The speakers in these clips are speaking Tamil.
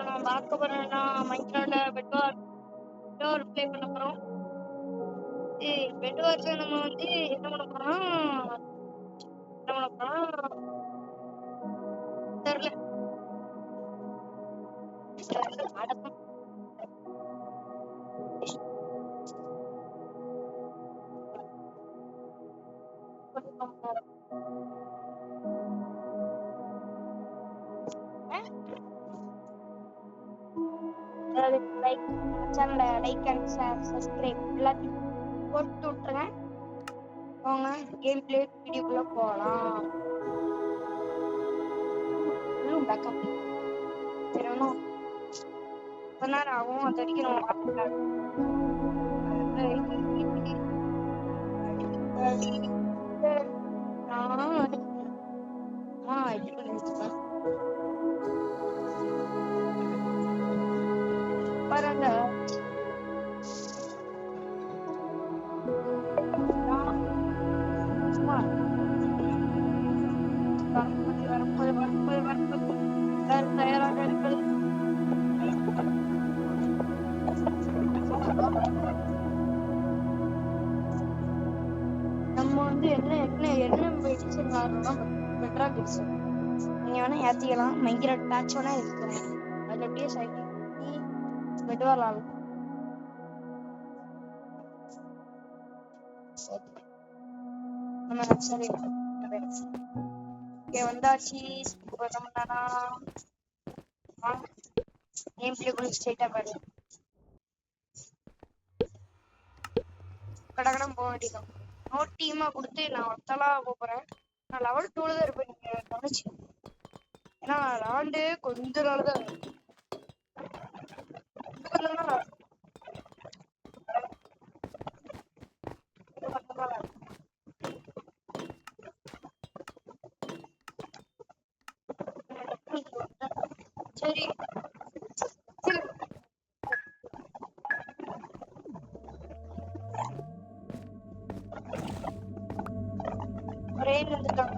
நான் பார்க்க போறேன்னா மைக்ரோல பெட்வார் ப்ளே பண்ண போறோம். பெட்வார்ல நம்ம வந்து என்ன பண்ண போறோம் தெரியல. லைக் சேனலை லைக் அண்ட் ஷேர் சப்ஸ்கிரைப் எல்லாத்தையும் போட்டு விட்டுருங்க. அவங்க கேம் பிளே வீடியோக்குள்ள போகலாம். பேக்கப் வேணும் கொஞ்ச நேரம் ஆகும். அது வரைக்கும் பாருங்க தயாராக இருக்கிறது. நம்ம வந்து என்ன எடிஷன் ஆடுறோம்னா பெட்ராக் எடிஷன். நீங்க வேணா ஏத்திக்கலாம். மைக்ரோட் பேட்ச் வேணா எடுத்துக்கலாம். அதுல அப்படியே சைக்கிள் பெட்வால் ஆகும். சரி வந்தாச்சு. கேம் பிளே கூட ஸ்ட்ரைட்டா பாரு. கடகடம் போக வேண்டியதான். நோ டீமா கொடுத்து நான் ஒருத்தலாம் போறேன். நான் லெவல் 2 தான் இருப்பேன். நீங்க கவனிச்சு ஏன்னா விளாண்டு கொஞ்ச நாள் தான் சரி ரெயின் வந்துட்டாங்க.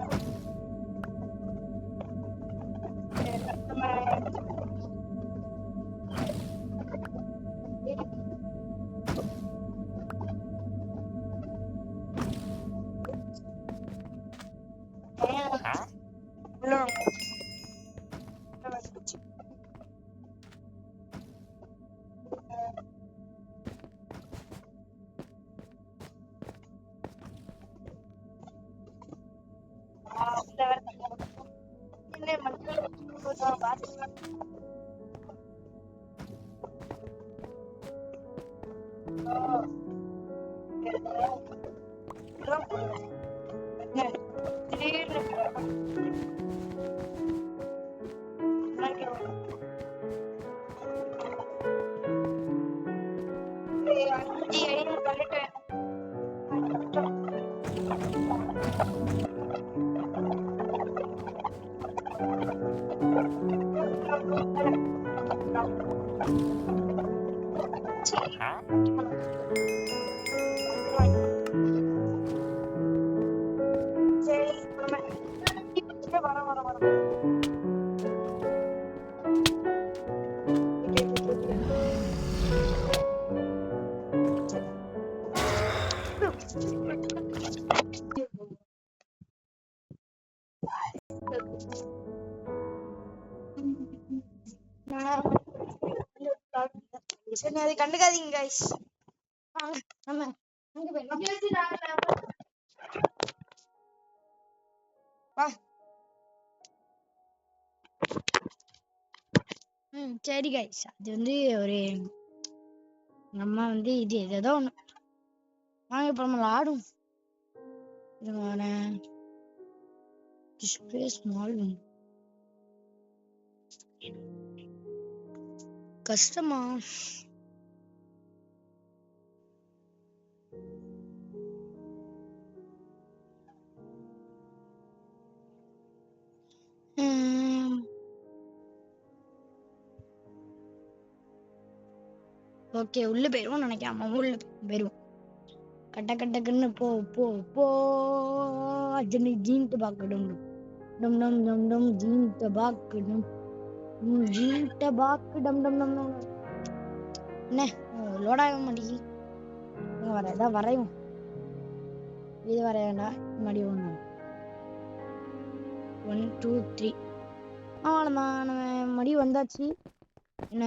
சரி அதை கண்டுக்காதீங்க guys. நம்ம சரி guys, அது வந்து ஒரு நம்ம வந்து இது ஏதோ ஒண்ணு வாங்க இப்ப நம்ம ஆடும். டிஸ்பிளே ஸ்மால் கஷ்டமா ஓகே உள்ள போயிருவோம் நினைக்காம உள்ள போயிருவோம். கட்ட கட்டக்குன்னு போ போ போ ஜீன்ட்டு பாக்கணும். டம் டம் டம் டம் ஜீன் டபாக் டம் ஜீன் டபாக் டம் டம் டம் டம். என்ன லோட் ஆக மாட்டேங்கி வர ஏதாவது வரையும் இது வரையண்டா மடி 1 1 2 3 அவ்வளோதான் நம்ம மடி வந்தாச்சு. என்ன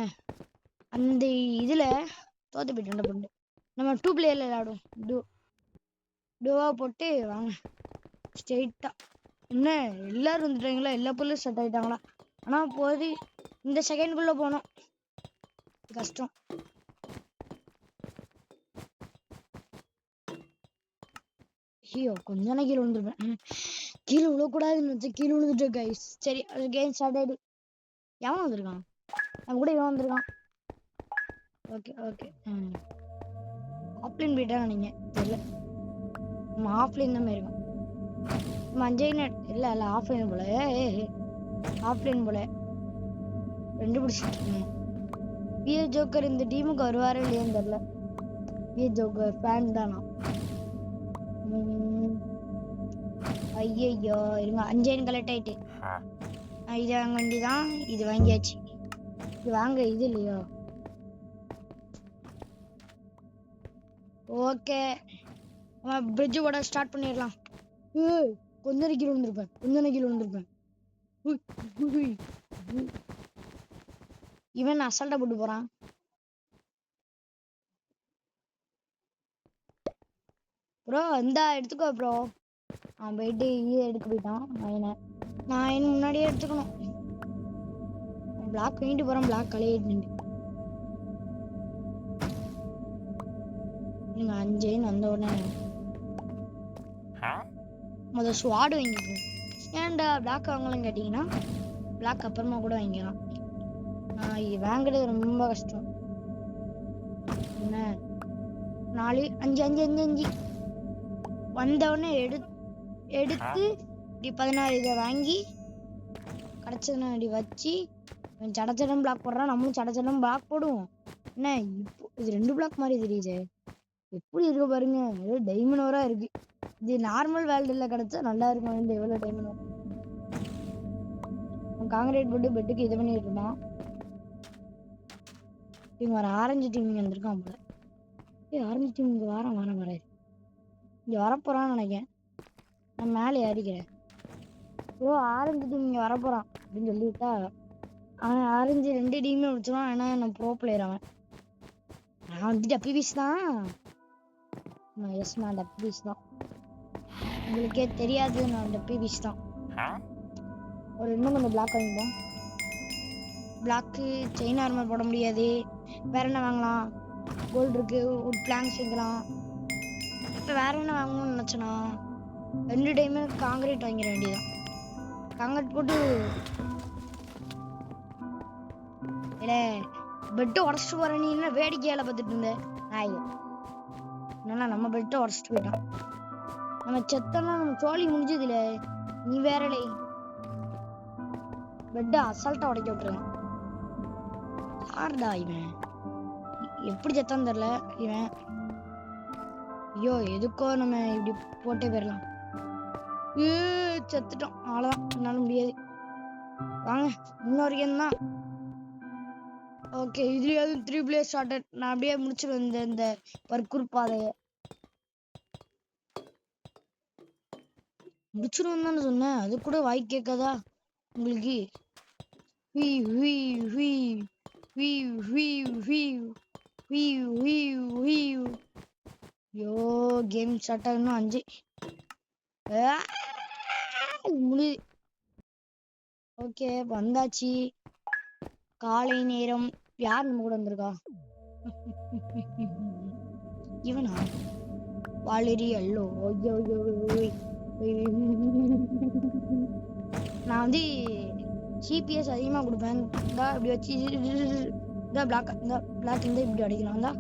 அந்த இதுல தோத்து போயிட்டு பொண்ணு நம்ம 2 பிளேயர்ல விளையாடும் டூவா போட்டு வாங்க ஸ்ட்ரெயிட்டா. என்ன எல்லாரும் வந்துட்டாங்களா, எல்லா பொருளும் செட் ஆயிட்டாங்களா? ஆனா போது இந்த செகண்ட்குள்ள போனோம், கஷ்டம். ஐயோ கொஞ்சம் கீழே விழுந்துருப்பேன். கீழே விழக்கூடாதுன்னு வச்சு கீழே விழுந்துட்டு கைஸ். சரி கேம் ஸ்டார்ட் ஆயிடு. எவன் வந்திருக்கான்? அவன் கூட இவன் வந்திருக்கான். Okay okay. ஆஃப்லைன் போயிட்டா நீங்க தெரியல. நம்ம ஆஃப்லைன் தான் இருக்கோம். நம்ம 5 இல்ல ஆஃப்லைன் போல. ஆஃப்லைன் போல 2 பிடிச்சிட்டு இருக்கேன். பிஎஸ் ஜோக்கர் இந்த டீமுக்கு வருவாரே இல்லையான்னு தெரியல. பிஎஸ் ஜோக்கர் ஃபேன் தானா? ஐயோ இருங்க 5 கலெக்ட் ஆயிட்டு. இது வாங்க வேண்டியதான். இது வாங்கியாச்சு. இது வாங்க இது இல்லையோ. ஓகே பிரிட்ஜ் ஓட ஸ்டார்ட் பண்ணிடலாம். கொஞ்ச கீழே விழுந்திருப்பேன். இவன் அசால்ட்டா போட்டு போறான். ப்ரோ இந்தா எடுத்துக்கோ ப்ரோ. அவன் போயிட்டு இது எடுக்க போயிட்டான். நான் முன்னாடியே எடுத்துக்கணும். பிளாக் வாங்கிட்டு போறேன். பிளாக் கலையிட்டு நீங்க 5 வந்த உடனே முதல் ஸ்வாடு வாங்கிப்போம். ஏன்டா பிளாக் வாங்கலாம் கேட்டீங்கன்னா பிளாக் அப்புறமா கூட வாங்கிக்கலாம். இது வாங்குறது ரொம்ப கஷ்டம். என்ன 4 5 வந்த உடனே எடுத்து இப்படி 16 இதை வாங்கி கிடைச்சதுன்னா இப்படி வச்சு சடச்சடம் பிளாக் போடுறான். நம்மளும் சடச்சடம் பிளாக் போடுவோம். என்ன இப்போ இது 2 பிளாக் மாதிரி தெரியுது. எப்படி இருக்கு பாருங்க. ஏதோ டைமண்டோரா இருக்கு. இது நார்மல் வேல்டுல கிடைச்சா நல்லா இருக்கும். இந்த எவ்வளவு டைமண்ட் காங்கிரீட் போட்டு பெட்டுக்கு இது பண்ணிட்டு இருந்தான். இவங்க வர ஆரஞ்சு டீம் இங்க வந்திருக்கான் போல. ஆரஞ்சு டீம் இங்க வர இங்க வரப்போறான்னு நினைக்கிறேன். நான் மேலே ஏறிக்கிறேன். ஆரஞ்சு டீம் இங்க வரப்போறான் அப்படின்னு சொல்லிவிட்டா அவன் ஆரஞ்சு 2 டீமே முடிச்சிருவான். ஏன்னா நான் ப்ரோ பிளேயர். நான் வந்து டப்பிபீஸ் தான். நான் டப்பிபீஸ் தான். உங்களுக்கே தெரியாது நான் டப்பிபீஸ் தான். ஒரு இன்னும் கொஞ்சம் பிளாக் வாங்கிப்போம். பிளாக்கு செயின் ஆர்மர் போட முடியாது. வேற என்ன வாங்கலாம்? கோல்டு இருக்கு, உட் பிளாங்க்ஸ் வைக்கலாம். இப்போ வேற என்ன வாங்கணும்னு நினைச்சேன்னா 2 டைமே காங்கிரீட் வாங்கிட வேண்டியதான். காங்கிரீட் போட்டு பெட்டு உடச்சிட்டு போற. நீ என்ன வேடிக்கையால பார்த்துட்டு இருந்த? என்னன்னா நம்ம பெட்டை உடச்சிட்டு போயிட்டான். நம்ம செத்தனா நம்ம சோழி முடிஞ்சதுல. நீ வேறலே பெட்டை அசால்ட்டா உடைக்க விட்டுருக்கான். யாருடா இவன்? எப்படி செத்தான்னு தெரியல இவன். ஐயோ எதுக்கோ நம்ம இப்படி போட்டே போயிடலாம். செத்துட்டோம். அவ்வளவுதான், என்னால முடியாது. வாங்க இன்னொரு கேம் தான். ஓகே இதுலயாவது 3 பிளேயர் ஸ்டார்டட். நான் அப்படியே முடிச்சிருவேன் இந்த பர்கூர் பாதையை. முடிச்சிருவேன் தானே சொன்னேன். அது கூட வாய் கேட்காதா உங்களுக்கு? யோ கேம் ஸ்டார்ட் ஆகணும். 5 முடி. ஓகே வந்தாச்சு. காலை நேரம். யார் நம்ம கூட வந்திருக்கா? இவனா? வாலரி அல்லோ. நான் வந்து சிபிஎஸ் அதிகமா கொடுப்பேன். இப்படி வச்சு இந்த பிளாக் இப்படி அடிக்கலாம்.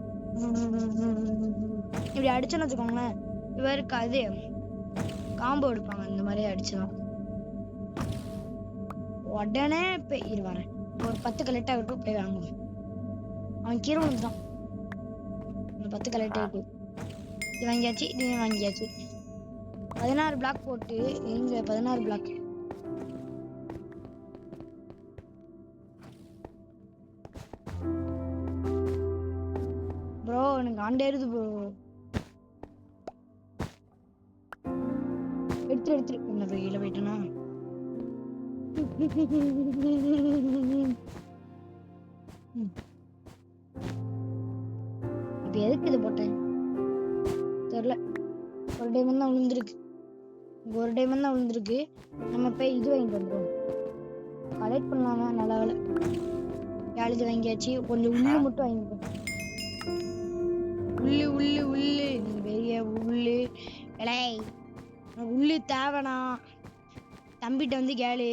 இப்படி அடிச்சோன்னு வச்சுக்கோங்களேன், இவருக்கு அது காம்போ எடுப்பாங்க. இந்த மாதிரி அடிச்சுதான் உடனே போய் வரேன். ஒரு 10 கலெக்ட் ஆகிட்டு போய் வாங்குவேன். அவன் கீரை வந்துட்டான். 10 கலெக்ட் ஆகிட்டு இது வாங்கியாச்சு. இது வாங்கியாச்சு. 16 பிளாக் போட்டு எங்க 16 பிளாக் மண்டேருது ப்ரோ. எடுத்து என்ன வெயில போயிட்டனா. இப்ப எதுக்கு இது போட்டேன் தெரியல. ஒரு டைமண்ட் தான் விழுந்திருக்கு. ஒரு டைமண்ட் தான் விழுந்திருக்கு. நம்ம போய் இது வாங்கிட்டு வந்துடும். கலெக்ட் பண்ணலாமா? நல்ல வேலை யாழுது வாங்கியாச்சு. கொஞ்சம் உள்ளு மட்டும் வாங்கிப்போம். உள்ளு உள்ளு உள்ளு நீ பெரிய உள்ளு. இலை உள்ளு தேவனா தம்பிட்ட வந்து கேளு.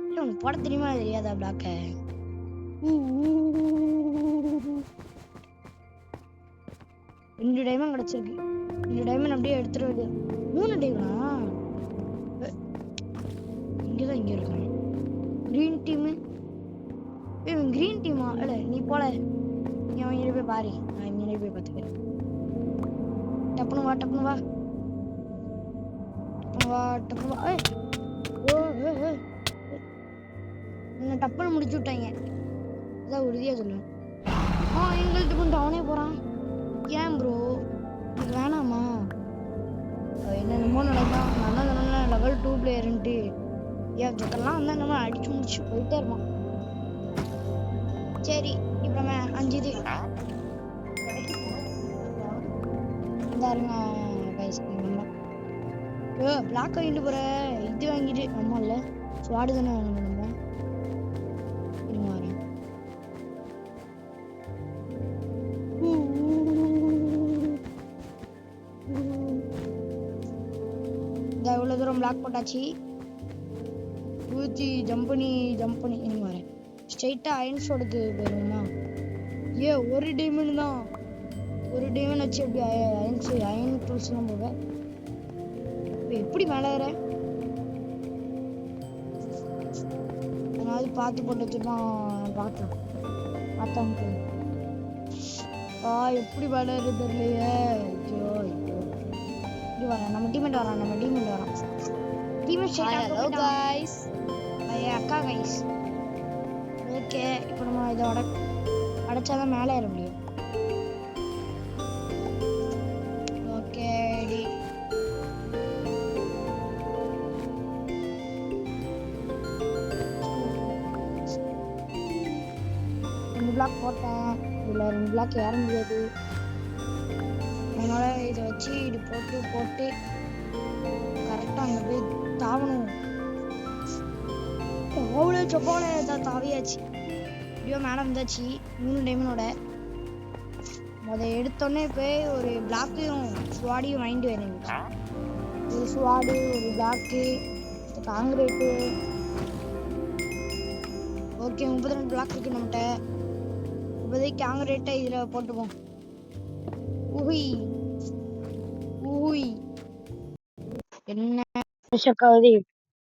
உனக்கு போட தெரியுமா தெரியாதா பிளாக்க? 2 டைமண்ட் கிடைச்சிருக்கு. 2 டைமண்ட் அப்படியே எடுத்துட வேண்டியது. 3 டைமண்டா? இங்கதான் இங்க இருக்கான் கிரீன் டீம். கிரீன் டீமா? இல்ல நீ போல. நீ அவங்க போய் பாரு. நான் இங்கே போய் பார்த்துக்கிறேன். டப்புனு வா டப்புனு வா டப்புனு வா. என்ன டப்புனு முடிச்சு விட்டாங்க. அதான் உறுதியா சொல்லுவேன். எங்கள்கிட்ட கொண்டு அவனே போறான். ஏன் ப்ரோ இது வேணாமா? என்னென்னமோ நடந்தான். நான் தான் லெவல் 2 பிளேயர்ன்ட்டு ஏன் ஜக்கெல்லாம் வந்து நம்ம அடிச்சு முடிச்சு போயிட்டே இருப்பான். சரி இப்போ நம்ம 5 இது பிளாக் வாங்கிட்டு போற. இது வாங்கிட்டு அம்மா இல்ல ஸ்வாடு தானே வாங்கணும் நம்ம. இவ்வளவு தூரம் பிளாக் போட்டாச்சு. ஊத்தி ஜம்ப் பண்ணி இனி வரேன். ஸ்ட்ரைட்டா அயன் ஷோடுக்கு போயிருமா? ஒரு டைமண்ட் தான். ஒரு டைமண்ட் வச்சு எப்படி அயன் டூல்ஸ் எல்லாம் போக எப்படி மேலே ஏற? பார்த்து போட்டு வச்சுருப்பான். பார்த்தோம் எப்படி மேலே ஏற தெரியலையே. இப்படி வரேன். நம்ம டீமேட் வரான். அக்கா கைஸ். ஓகே இப்போ நம்ம இதை அடைச்சாதான் மேலே ஏற முடியும். ஓகே பிளாக் போட்டேன். இதில் 2 பிளாக் ஏற முடியாது. அதனால இதை வச்சு இது போட்டு கரெக்டாக அங்கே போய் தாவணும். அவ்வளோ சொப்பான ஏதாவது தாவியாச்சு. இப்படியோ மேலே வந்தாச்சு 3 டைமண்டோட. எடுத்தோடனே போய் ஒரு பிளாக்கையும் ஸ்வாடியும் வாங்கிட்டு வரேன். ஒரு ஸ்வாடு, ஒரு பிளாக்கு, காங்கிரீட்டு. ஓகே 32 பிளாக் இருக்கு நம்மகிட்ட. இப்போதைக்கு காங்கிரீட்டை இதில் போட்டுப்போம். என்ன ஷக்காவது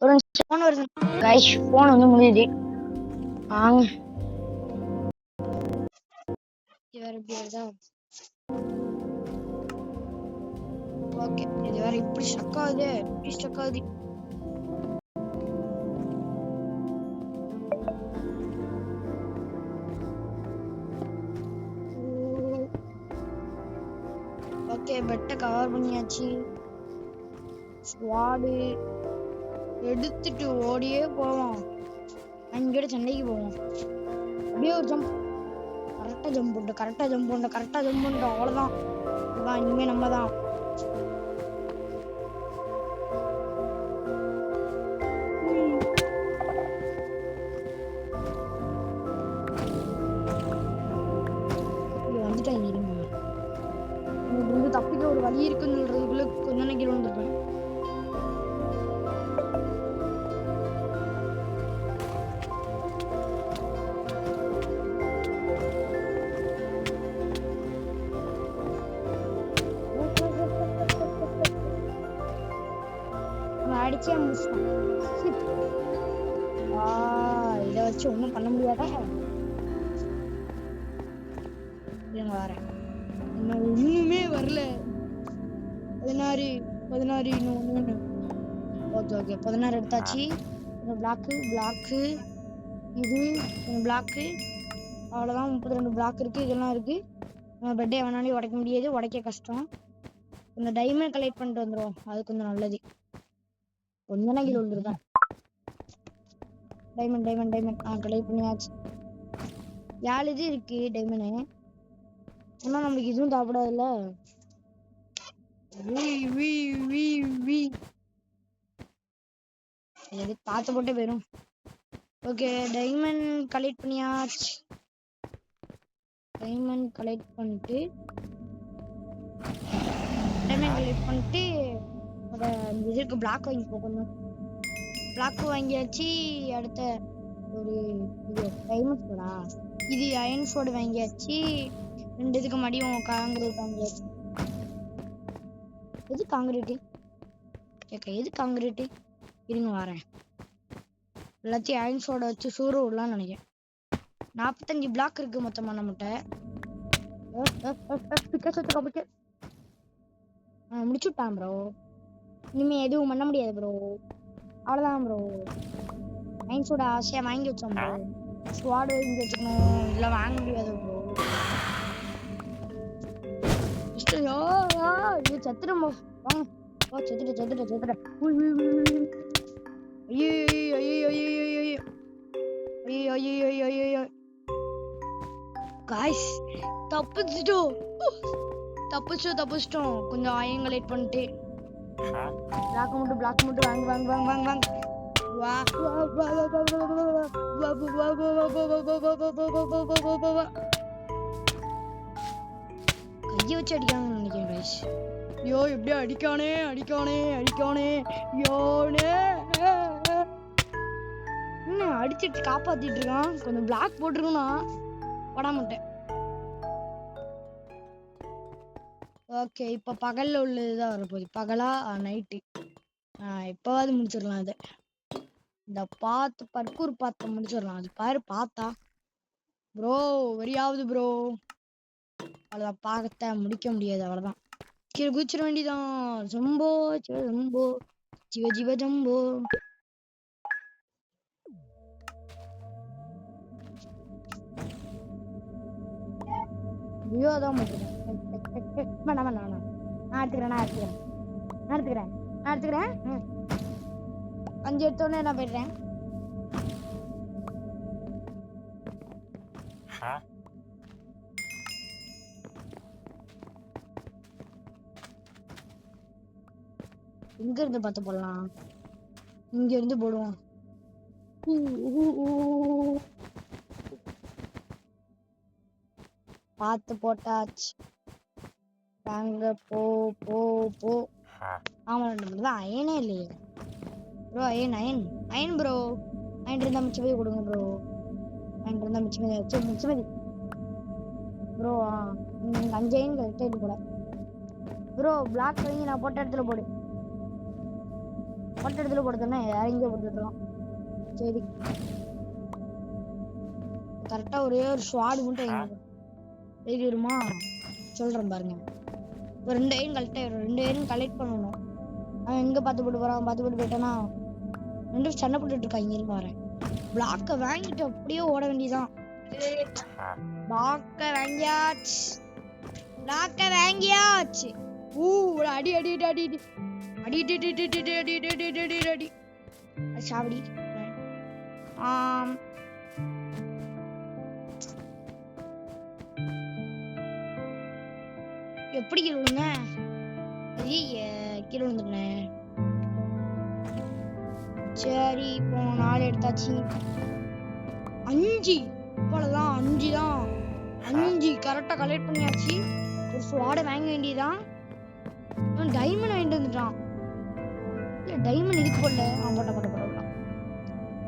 ஒரு ஃபோன் வருது गाइस. ஃபோன் வந்து முடியுது. வேற எப்படி வருதா? ஓகே இது வேற இப்படி ஸ்டக் ஆகுது. ஓகே பெட்டை கவர் பண்ணியாச்சு. ஸ்வாடு எடுத்துட்டு ஓடியே போவோம். அங்கோட சண்டைக்கு போவோம். அப்படியே ஒரு ஜம்ப். கரெக்டா ஜம்ப் பண்ணு. அவ்வளவுதான். இனிமே நம்ம தான். வந்துட்டாங்க. தப்பிக்க ஒரு வழி இருக்குன்னு சொல்றதுக்குள்ள கொஞ்ச நேரம் வந்துருப்பேன். அடிச்சே முடிச்சிட்டான். இதை வச்சு ஒன்றும் பண்ண முடியாதா? வரேன். ஒண்ணுமே வரல. 16 இன்னும் ஓகே 16 எடுத்தாச்சு. பிளாக்கு இது பிளாக்கு. அவ்வளோதான். 32 பிளாக் இருக்கு. இதெல்லாம் இருக்கு. பெட்டை வேணாலும் உடைக்க முடியாது, உடைக்க கஷ்டம். இந்த டைமண்ட் கலெக்ட் பண்ணிட்டு வந்துடும், அது கொஞ்சம் நல்லது. கொஞ்சம் தான் கீழே விழுந்துருக்கேன். டைமண்ட் டைமண்ட் டைமண்ட் கலெக்ட் பண்ணியாச்சு. 7 இது இருக்கு டைமண்ட். ஆனா நமக்கு இதுவும் சாப்பிடாதுல்ல. எது பார்த்து போட்டே போயிடும். ஓகே டைமண்ட் கலெக்ட் பண்ணியாச்சு. டைமண்ட் கலெக்ட் பண்ணிட்டு அந்த இதுக்கு பிளாக் வாங்கி போகணும். பிளாக் வாங்கியாச்சு. அடுத்த ஒரு இது டைமண்ட் சோடா, இது அயன் சோடு வாங்கியாச்சு. 2 இதுக்கு மடியும் காங்கிரீட் வாங்கியாச்சு. எது காங்கிரீட்டு கேட்க, எது காங்கிரீட்டு? இருங்க வரேன். எல்லாத்தையும் அயன் சோடை வச்சு சூறு விடலாம்னு நினைக்கிறேன். 45 பிளாக் இருக்கு மொத்தமா நம்மகிட்ட. முடிச்சுட்டான் ப்ரோ. இனிமே எதுவும் பண்ண முடியாது ப்ரோ. அவ்வளவுதான் ப்ரோ. அயன் சோடா ஆசையா வாங்கி வச்சோம் ப்ரோ. ஸ்குவாட் வாங்கி வச்சுக்கணும், இல்ல வாங்க முடியாது ப்ரோ. இது சத்துடும் வாங்க. செத்துட்ட. காய்ஸ் தப்பிச்சிட்டோம். கொஞ்சம் அயன் கலெக்ட் பண்ணிட்டு பிளாக் மட்டும் வாங்க. கையை வச்சு அடிக்காங்கன்னு நினைக்கிறேன் காய்ஸ். ஐயோ எப்படியோ அடிக்கானே. என்ன அடிச்சிட்டு காப்பாத்திட்டு இருக்கான். கொஞ்சம் பிளாக் போட்டுருக்கா பட மாட்டேன். ஓகே இப்ப பகல்ல உள்ளதுதான் வரப்போகுது. பகலா நைட்டு இப்பவாது முடிச்சிடலாம். அதை இந்த பர்கூர் பார்த்து முடிச்சிடலாம். அது பாரு பார்த்தா ப்ரோ வரியாவது ப்ரோ. அவ்வளவுதான், பார்த்த முடிக்க முடியாது. அவ்வளவுதான், கீழே குதிச்சிட வேண்டியதான். ஜம்போ ஜிவ ஜம்போ. ஐயோ அதான் வேணாம். நான் எடுத்துக்கிறேன். 5 எடுத்தோடனே நான் போயிடுறேன். இங்க இருந்து பார்த்து போடலாம். இங்க இருந்து போடுவோம். பார்த்து போட்டாச்சு. வாங்க போ. ஆமா 2 மட்டும் தான். அயனே இல்லையே ப்ரோ. Iron bro. அயன் இருந்தா மிச்சமே கொடுங்க ப்ரோ. அயன் இருந்தா மிச்சமே ப்ரோ. 5 அயன் கரெக்டாக போட ப்ரோ. பிளாக் வாங்கி நான் போட்ட இடத்துல போடுறேன்னா இறங்கிய போட்டுக்கலாம். சரி கரெக்டா ஒரே ஒரு ஸ்வாடு மட்டும் எங்க வருமா சொல்றேன் பாருங்க. ஒரு 2 அயன் கலெக்ட் பண்ணணும். அவன் எங்க பார்த்து போட்டு போயிட்டானா 2 சண்டை போட்டுட்டு இருக்காங்க. இங்க வரேன். பிளாக்க வாங்கிட்டு அப்படியே ஓட வேண்டியதான். பிளாக்க வாங்கியாச்சு. அடி சாவடி. எப்படி கீழே விழுந்துட்டேன். சரி இப்போ 4 எடுத்தாச்சு. 5 இவ்வளவுதான். 5 தான். 5 கரெக்டா கலெக்ட் பண்ணியாச்சு. ஒரு ஸ்வாட வாங்க வேண்டியதான். டைமண்ட் வாங்கிட்டு வந்துட்டான். இல்ல டைமண்ட் இதுக்கு போடல. போட்டான்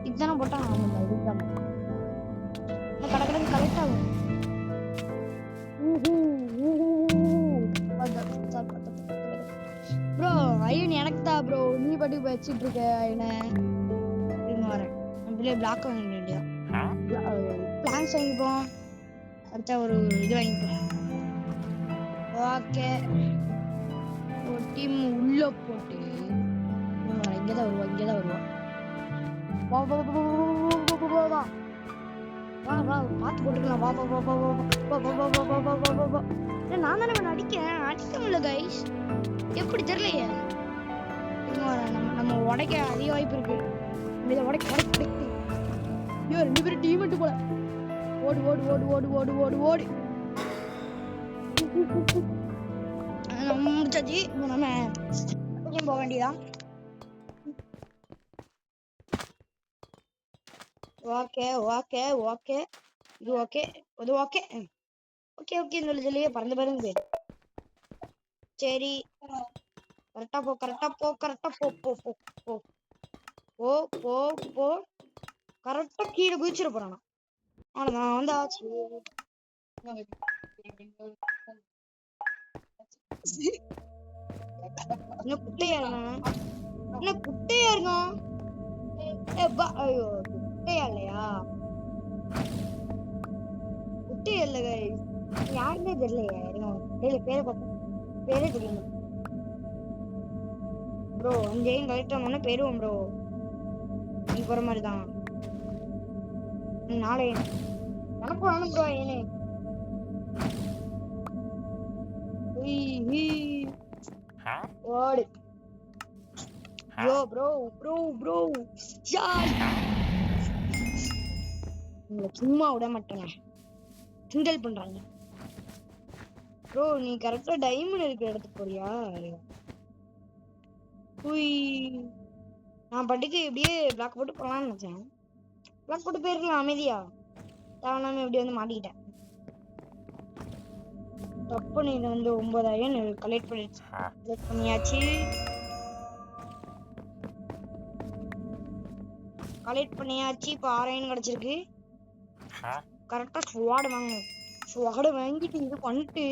இதுதானே போட்டான். இதுதான் கடற்கடன் கலெக்ட் ஆகும். ப்ரோ அயன் எனக்கு தான் ப்ரோ. நீ பட்டி வச்சிட்டு இருக்க அயனை. வரேன். அப்படியே பிளாக் வாங்க வேண்டியதான். பிளான்ஸ் வாங்கிப்போம். அடுத்த ஒரு இது வாங்கிப்போம். ஓகே ஒரு டீம் உள்ள போட்டு இங்கதான் வருவா. வா வா பாத்து போட்டுக்கலாம். வா வா வா வா வா வா வா வா வா வா வா வா வா. நான் தானே இவனை அடிக்கிறேன். அடிக்க முடியல கைஸ். எப்படி தெரியலையே. நம்ம உடைக்க அதிக வாய்ப்பு இருக்கு. இதை உடைக்க உடைக்க. ஐயோ 2 பேரும் டீம் மட்டும் போல. ஓடு ஓடு ஓடு ஓடு ஓடு ஓடு ஓடு. நம்ம முடிச்சாச்சு. நம்ம போக வேண்டியதான். Okay okay okay. இது ஓகே. அது ஓகே. ஓகே ஓகே சொல்லியே பறந்து பறந்து. சரி கரெக்டா போ கரெக்டா போ கரெக்டா போ போ போ போ போ போ போ. கரெக்டா கீழே குதிச்சிட போறானா. நான் வந்தாச்சு. என்ன குட்டையா இருக்கான். என்ன குட்டையா இருக்கான். ஐயோ குட்டையா இல்லையா. குட்டையா இல்ல யாருமே தெரியலையே. பேரை பார்த்தா பேரே தெரியும் ப்ரோ. அங்கேயும் கரெக்டா ஒன்னு போயிருவோம் ப்ரோ. நீ போற மாதிரிதான் நாளை எனக்கு வேணும் ப்ரோ. ஏனே ஓடு. யோ ப்ரோ ப்ரோ ப்ரோ உங்களை சும்மா விட மாட்டேங்க. கிண்டல் பண்றாங்க ப்ரோ. நீ கரெக்டா டைமண்ட் இருக்கிற இடத்துக்கு போறியா. நான் பட்டுக்கு இப்படியே பிளாக் போட்டு போலான்னு நினைச்சேன். பிளாக் போட்டு போயிருக்கலாம் அமைதியா. தேவனாம இப்படி வந்து மாட்டிக்கிட்டேன். தப்பு. நீ வந்து 9000 கலெக்ட் பண்ணியாச்சு. கலெக்ட் பண்ணியாச்சு. இப்போ 6000 கிடைச்சிருக்கு. கரெக்டா ஸ்வாட் வாங்க. ஸ்வாட வாங்கிட்டு இது பண்ணிட்டு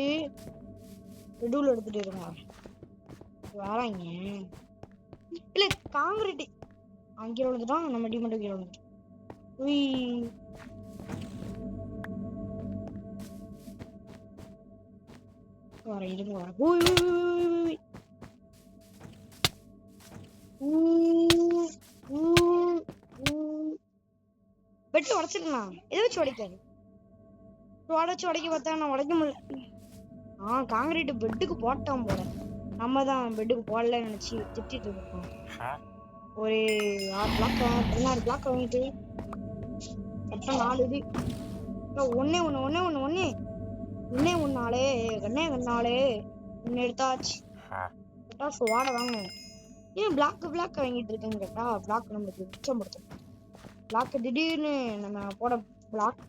ரெடூல் எடுத்துட்டு இருங்க. வராங்க இல்ல காங்கிரீட் அங்கே விழுந்துட்டான். நம்ம டிமெண்ட் கீழே விழுந்துட்டோம். வர இருங்க வர. பெட்டு உடைச்சிருக்கலாம். எதை வச்சு உடைக்காது. உடைச்சு உடைக்க பார்த்தா நான் உடைக்க முடியல. காங்கிரீட் பெட்டுக்கு போட்டோம் போல. நம்ம தான் பெட்டுக்கு போடலன்னு நினைச்சு திட்டிட்டு இருக்கோம். ஒரு 6 பிளாக் 16 பிளாக் வாங்கிட்டு கரெக்டா 4 இது ஒன்னே ஒன்னாலே கண்ணாலே ஒன்னு எடுத்தாச்சு. கேட்டா வாட வாங்க. ஏன் பிளாக் வாங்கிட்டு இருக்கேன்னு கேட்டா பிளாக் நம்மளுக்கு மிச்சப்படுத்தும். பிளாக் திடீர்னு நம்ம போட பிளாக்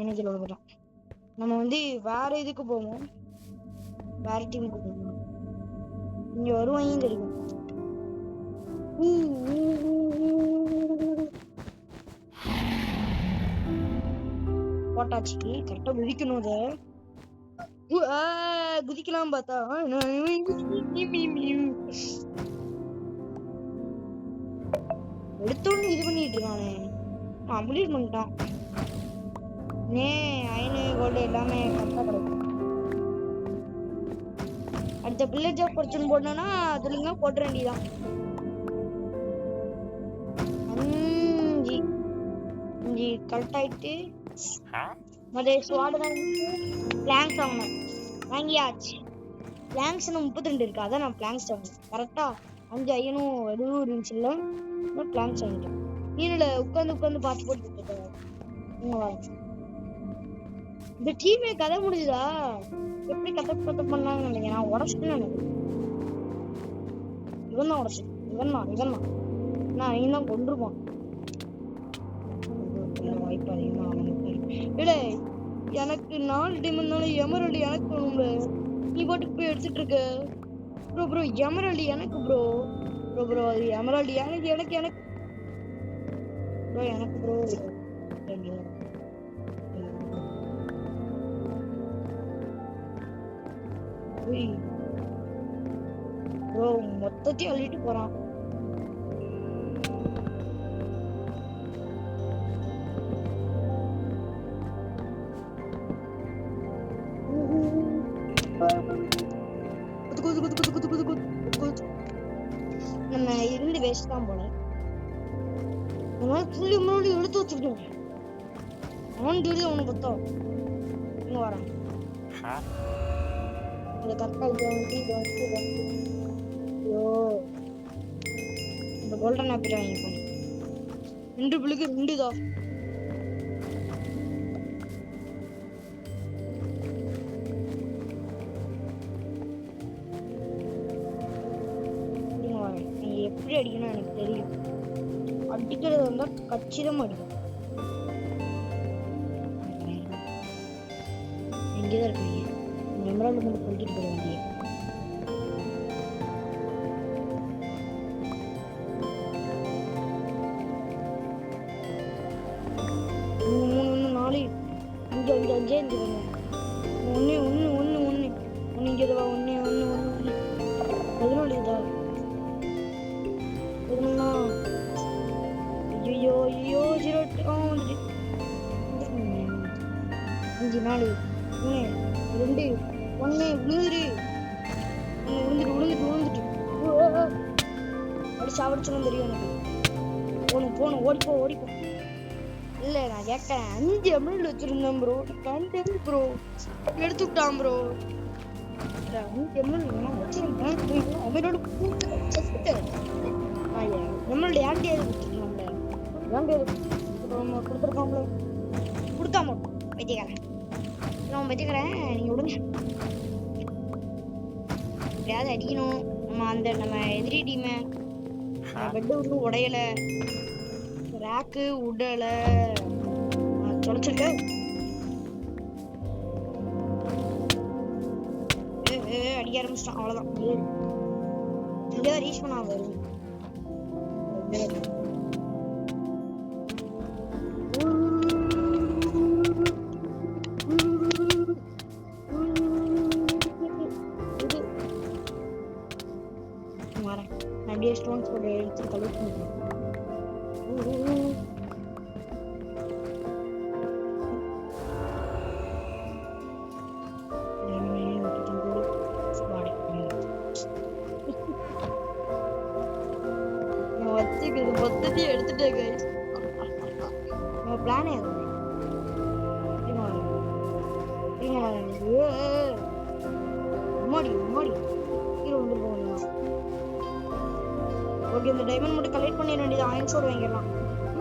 எனக்கு விழுந்துட்டோம். நம்ம வந்து வேற இதுக்கு போவோம். வேற டீமுக்கு போவோம். இங்க வருவாங்க தெரியும். போட்டாச்சு. கரெக்டா குதிக்கணும். குதிக்கலாம் பார்த்தா எடுத்தோன்னு இது பண்ணிட்டு இருக்கானே. கம்ப்ளீட் பண்ணிட்டான். அயனு கோல்டு எல்லாமே கரெக்டா கிடைக்கும். அடுத்த வில்லேஜ் ஆஃப் ஃபார்ச்சூன் போடணும்னா அதுலங்க போட வேண்டியதான். 5 கரெக்ட் ஆயிட்டு ஸ்வாட் பிளாங்க்ஸ் வாங்கியாச்சு. பிளாங்க்ஸ் 32 இருக்கு. அதான் நான் பிளாங்க்ஸ் வாங்கினேன். கரெக்டா 5 ஐயனும் எதுவும் இருந்துச்சுல்ல. பிளாங்க்ஸ் வாங்கிட்டேன். நீல உட்காந்து பார்த்து போட்டு இருக்கேன். இந்த டீமே கதை முடிஞ்சுதா. எப்படி கதை பண்ணாங்கன்னு நினைக்கிறேன். நான் உடச்சிட்டேன்னு நினைக்கிறேன். இவன் தான் உடச்சு. இவன் தான் நான் இன்னும் கொண்டுருப்பான். வாய்ப்பு அதிகமா இல்ல. எனக்கு 4 டைமண்ட்னால எமரல்டு எனக்கு வேணும்ல. நீ பாட்டுக்கு போய் எடுத்துட்டு இருக்க. ப்ரோ எமரல்டு எனக்கு ப்ரோ அது எமரல்டு எனக்கு ப்ரோ எனக்கு ப்ரோ. ப்ரோ மொத்தத்தையும் அள்ளிட்டு போறான். நம்ம இருந்து வேஸ்ட் தான் போல. புள்ளி முன்னாடி எடுத்து வச்சிருக்கோம். அவன் தூரி அவனு பத்தோம் இங்க வரான் இந்த கரெக்டா இது ஐயோ இந்த கோல்டன் ஆப்பிள் வாங்கிப்போம் 2 புள்ளிக்கு 2 தான் எப்படி அடிக்கணும் எனக்கு தெரியும் அடிக்கிறது வந்தா கச்சிதமா அடிக்கும் எங்கேதான் இருக்காங்க எமரால்டு மட்டும் கொளுத்திட்டு போட வேண்டிய மூணு நாலு அஞ்சு அஞ்சு அஞ்சே அஞ்சு ஒன்னு ஒன்னு ஒன்னு ஒன்னு ஒன்னு இங்கே ஒன்னு ஒன்னு ஒன்னு ஒன்னு 14 இதா ஐயோ ஐயோ 0 வந்துட்டு 5 4 3 2 1 விழுந்துட்டு அப்படி சாவடிச்சோம் தெரியும் எனக்கு போகணும் ஓடிப்போ இல்ல நான் கேட்டேன் 5 எம்எல் வச்சிருந்தேன் ப்ரோ கண்டேன் ப்ரோ எடுத்து விட்டான் ப்ரோ 5 எம்எல் வச்சிருந்தேன் அவனோட நம்மளோட ஆண்டி கொடுத்துருக்காங்களோ கொடுக்காம வைத்தியக்காரன் நான் வைத்தியக்காரன் நீங்க விடுங்க எப்படியாவது அடிக்கணும் நம்ம எதிரி டீமை பெட்டு ஒன்றும் உடையல ரேக்கு உடல தொலைச்சிருக்க அடிக்க ஆரம்பிச்சிட்டான் அவ்வளவுதான் எங்கேயாவது ரீச் பண்ண வரும் அப்படியே ஸ்டோன்ஸ் போட்டு எடுத்து கலெக்ட் பண்ணிக்கலாம் மொத்தத்தையும் எடுத்துட்டேங்க பிளானே ஓகே இந்த டைமண்ட் மட்டும் கலெக்ட் பண்ணிட வேண்டியது அயன் சோடு வாங்கிடலாம்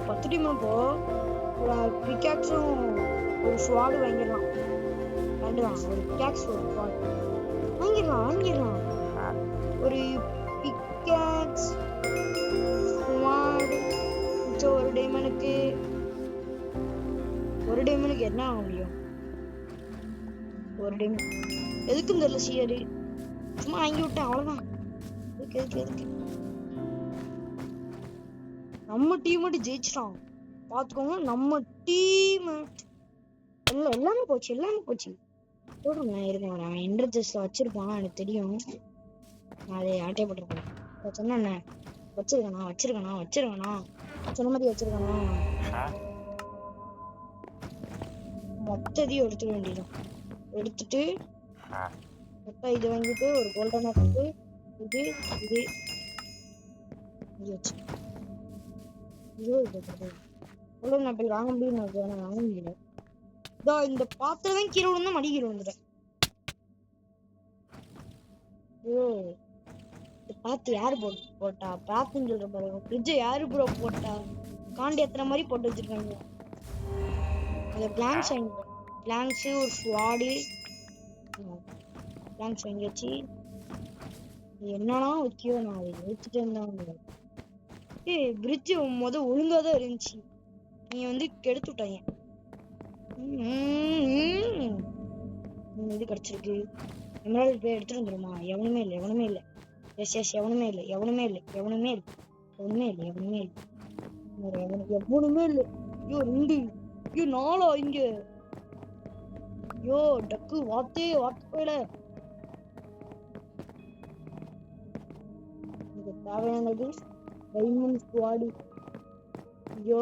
10 டைமண்ட் போ பிக்காக்ஸும் ஒரு ஸ்வாடு வாங்கிடலாம் ரெண்டுதான் ஒரு பிக்காக்ஸ் ஒரு ஸ்வாட் வாங்கிடலாம் ஒரு பிக்காக்ஸ் ஸ்வாடு ஒரு டைமண்டுக்கு என்ன ஆக முடியும் ஒரு டைமண்ட் எதுக்கும் தெரியல சியரு சும்மா வாங்கி விட்டேன் அவ்வளவுதான் எதுக்கு நம்ம டீம் மட்டும் ஜெயிச்சிட்டோம் பாத்துக்கோங்க நம்ம டீம் எல்லாமே போச்சு சொல்றேன் இருங்க அவன் இன்டர்ஜெஸ்ட்ல வச்சிருப்பான் எனக்கு தெரியும் நான் அதை ஆட்டே போட்டிருக்கேன் சொன்னேன் வச்சிருக்கேனா சொன்ன மாதிரி வச்சிருக்கேனா மொத்தத்தையும் எடுத்துக்க வேண்டியதான் எடுத்துட்டு மொத்தம் இது வாங்கிட்டு ஒரு கோல்டன் ஆப்பிள் இது வச்சு கோல்டன் ஆப்பிள் வாங்க முடியும் வாங்க முடியல இந்த பாத்திரம் கீழே விழுந்தா மடி கீழே விழுந்துட்டேன் பாத்து யாரு போட்டா பாத்துன்னு சொல்ற பாருங்க ஃப்ரிட்ஜ் யாரு ப்ரோ போட்டா காண்டி எத்தனை மாதிரி போட்டு வச்சிருக்காங்க அந்த பிளாங்க்ஸ் ஒரு ஸ்வாடு பிளாங்க்ஸ் வாங்கி வச்சு என்னன்னா வைக்கியோ நான் அதை வச்சுட்டு இருந்தாங்க பிரிட்ஜ் ஒழுங்காதான் இருந்துச்சு நீங்க கெடுத்து விட்டாங்க இது கிடைச்சிருக்கு எமரால்டு போய் எடுத்துட்டு வந்துருமா எவனுமே இல்லை எஸ் எவனுமே இல்லை ஐயோ 2 ஐயோ 4 இங்க ஐயோ டக்கு வாத்து போயில தேவையானது டைமண்ட் ஸ்குவாடு ஐயோ